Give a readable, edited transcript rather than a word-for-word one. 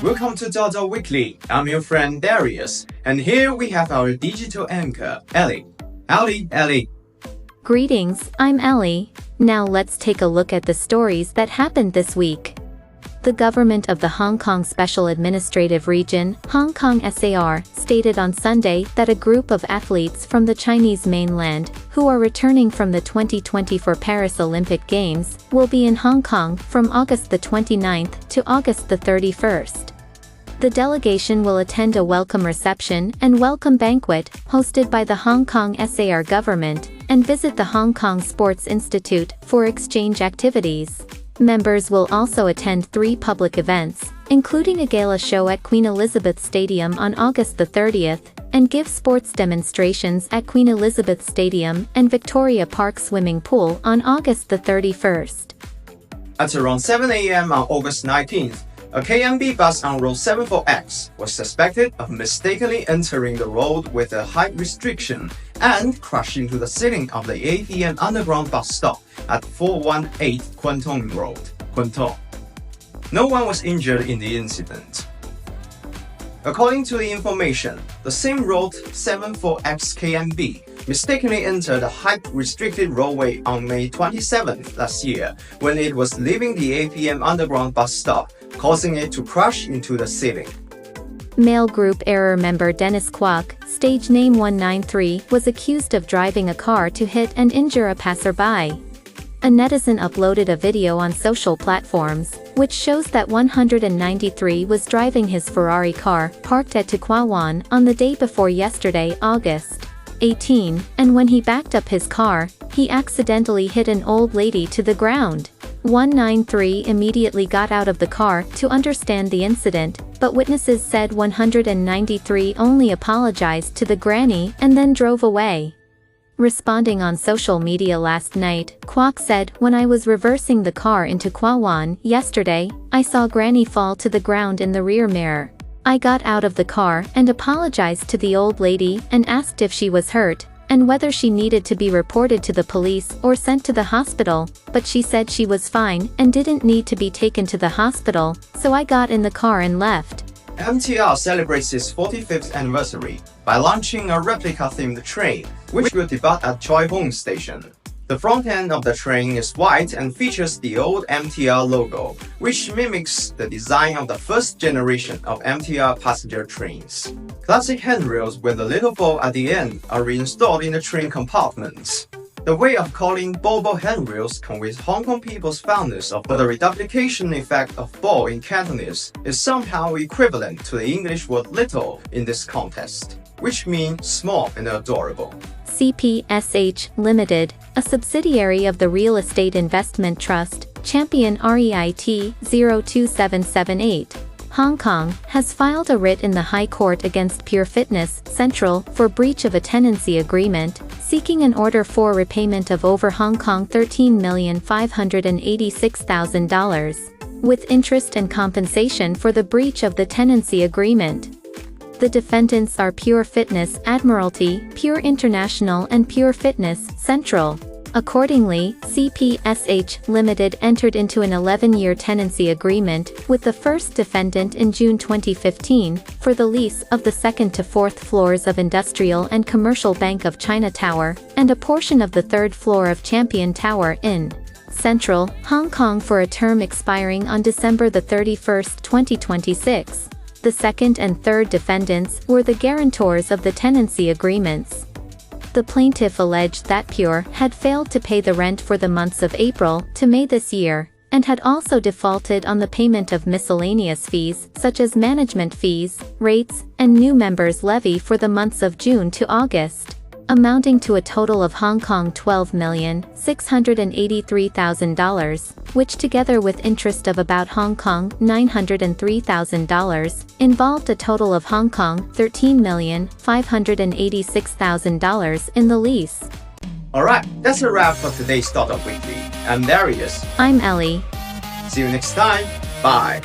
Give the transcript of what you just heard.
Welcome to DotDotWeekly. I'm your friend Darius, and here we have our digital anchor, Ellie. Ellie. Greetings, I'm Ellie. Now let's take a look at the stories that happened this week. The government of the Hong Kong Special Administrative Region, HKSAR, stated on Sunday that a group of athletes from the Chinese mainland, who are returning from the 2024 Paris Olympic Games, will be in Hong Kong from August the 29th to August the 31st. The delegation will attend a welcome reception and welcome banquet hosted by the Hong Kong SAR government and visit the Hong Kong Sports Institute for exchange activities. Members will also attend 3 public events, including a Gala Show at Queen Elizabeth Stadium on August the 30th, and give sports demonstrations at Queen Elizabeth Stadium and Victoria Park Swimming Pool on August the 31st. At around 7 a.m. on August 19th, a KMB bus on Road 74X was suspected of mistakenly entering the road with a height restriction and crashed into the ceiling of the APM underground bus stop at 418 Kwun Tong Road, Kwun Tong. No one was injured in the incident. According to the information, the same road 74X KMB mistakenly entered the height-restricted roadway on May 27th last year when it was leaving the APM underground bus stop, causing it to crash into the ceiling. Male group error member Dennis Kwok, stage name 193, was accused of driving a car to hit and injure a passerby. A netizen uploaded a video on social platforms, which shows that 193 was driving his Ferrari car, parked at Tukwa Wan, on the day before yesterday, August 18, and when he backed up his car, he accidentally hit an old lady to the ground. 193 immediately got out of the car to understand the incident, but witnesses said 193 only apologized to the granny and then drove away. Responding on social media last night, Kwok said, "When I was reversing the car into Kwawan yesterday, I saw Granny fall to the ground in the rear mirror. I got out of the car and apologized to the old lady and asked if she was hurt and whether she needed to be reported to the police or sent to the hospital, but she said she was fine and didn't need to be taken to the hospital, so I got in the car and left." MTR celebrates its 45th anniversary by launching a replica-themed train, which will depart at Choi Hong Station. The front end of the train is white and features the old MTR logo, which mimics the design of the first generation of MTR passenger trains. Classic handrails with a little ball at the end are reinstalled in the train compartments. The way of calling ball handrails conveys Hong Kong people's fondness of the reduplication effect of ball in Cantonese is somehow equivalent to the English word little in this context, which means small and adorable. HKSAR Limited, a subsidiary of the real estate investment trust, Champion REIT 02778, Hong Kong, has filed a writ in the High Court against Pure Fitness Central for breach of a tenancy agreement, seeking an order for repayment of over Hong Kong $13,586,000, with interest and compensation for the breach of the tenancy agreement. The defendants are Pure Fitness Admiralty, Pure International and Pure Fitness Central. Accordingly, HKSAR Limited entered into an 11-year tenancy agreement with the first defendant in June 2015 for the lease of the 2nd to 4th floors of Industrial and Commercial Bank of China Tower and a portion of the 3rd floor of Champion Tower in Central, Hong Kong for a term expiring on December 31, 2026. The second and third defendants were the guarantors of the tenancy agreements. The plaintiff alleged that Pure had failed to pay the rent for the months of April to May this year, and had also defaulted on the payment of miscellaneous fees such as management fees, rates, and new members' levy for the months of June to August, amounting to a total of Hong Kong $12,683,000, which together with interest of about Hong Kong $903,000, involved a total of Hong Kong $13,586,000 in the lease. Alright, that's a wrap for today's DotDotWeekly. I'm Darius. I'm Ellie. See you next time. Bye.